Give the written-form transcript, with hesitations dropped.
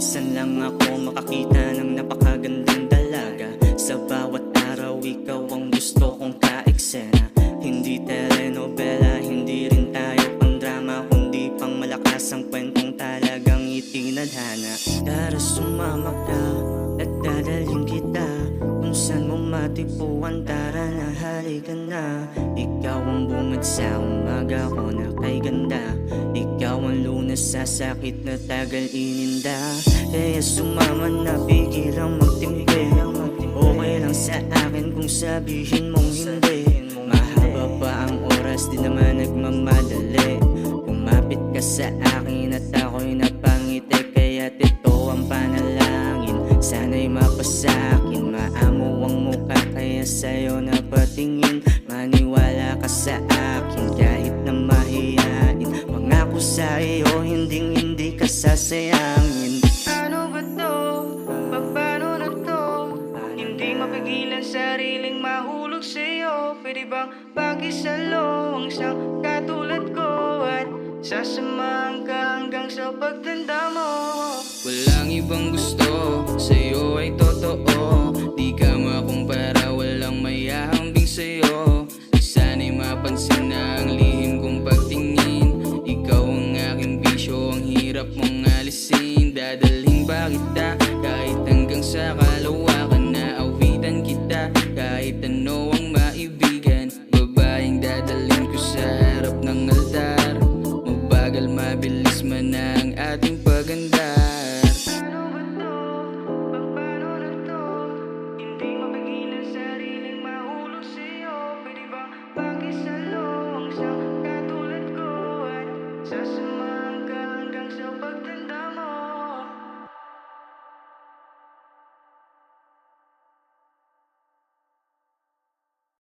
Minsan lang ako makakita ng napakagandang dalaga. Sa bawat araw ikaw ang gusto kong ka-eksena. Hindi telenovela, hindi rin tayo pang drama, kundi pang malakas ang kwentong talagang itinadhana. Tara sumama ka at dadalhin kita kung saan mo matipuan, tara na halika na. Ikaw ang bungad sa umaga ko na kay ganda. Ikaw ang lunas sa sakit na tagal ininda. Kaya sumama na, bigirang magtimpi. Okay lang sa akin kung sabihin mong hindi. Mahaba pa ang oras, di naman nagmamadali. Kumapit ka sa akin at ako'y napangiti. Kaya't ito ang panalangin, sana'y mapasakin. Maamo ang mukha kaya sa'yo napatingin. Maniwala ka sa akin kahit na mahihain. Pangako sa iyo, hindi ka sasayangin. Ano ba to? Paano na to? Hindi mapigilan sariling mahulog sa'yo. Pwede bang pakisalo ang isang katulad ko at sasamahan ka hanggang sa pagtanda mo? Walang ibang gusto, sa'yo ay totoo. Di ka makumpara, walang mayahambing sa'yo. Di sana'y mapansin na ang lihim kong pagtingin. Ikaw ang aking bisyo, ang hirap mong alisin. Dadalhin ba kita kahit hanggang sa kalawakan? Naawitan kita kahit ano ang maibigan. Babaeng dadalhin ko sa harap ng altar. Mabagal mabilis man ang ating pagandar. Ano ba to? Paano na to? Hindi mapigilan sariling mahulog sa'yo. Pwede bang pakisalo ang isang katulad ko at sasamahan